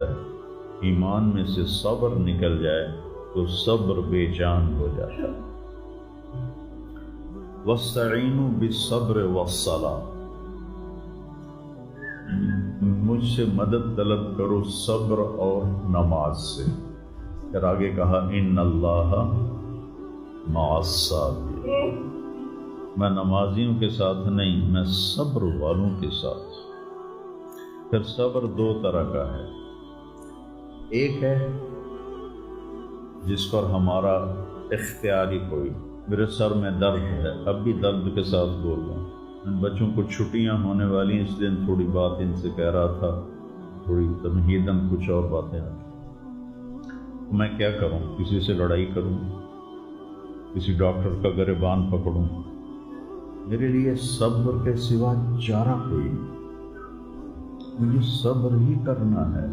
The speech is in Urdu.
ایمان میں سے صبر نکل جائے تو صبر بے جان ہو جاتا ہے۔ وَاسْتَعِینُوا بِالصَّبْرِ وَالصَّلَاةِ، مجھ سے مدد طلب کرو صبر اور نماز سے۔ پھر آگے کہا ان اللہ مع الصابرین، میں نمازیوں کے ساتھ نہیں، میں صبر والوں کے ساتھ۔ پھر صبر دو طرح کا ہے، ایک ہے جس پر ہمارا اختیاری کوئی، میرے سر میں درد ہے، اب بھی درد کے ساتھ بول رہا ہوں، ان بچوں کو چھٹیاں ہونے والی، اس لیے تھوڑی بات ان سے کہہ رہا تھا، تھوڑی تمہیداً کچھ اور باتیں آتی، میں کیا کروں؟ کسی سے لڑائی کروں؟ کسی ڈاکٹر کا گریبان پکڑوں؟ میرے لیے صبر کے سوا چارہ کوئی نہیں، مجھے صبر ہی کرنا ہے۔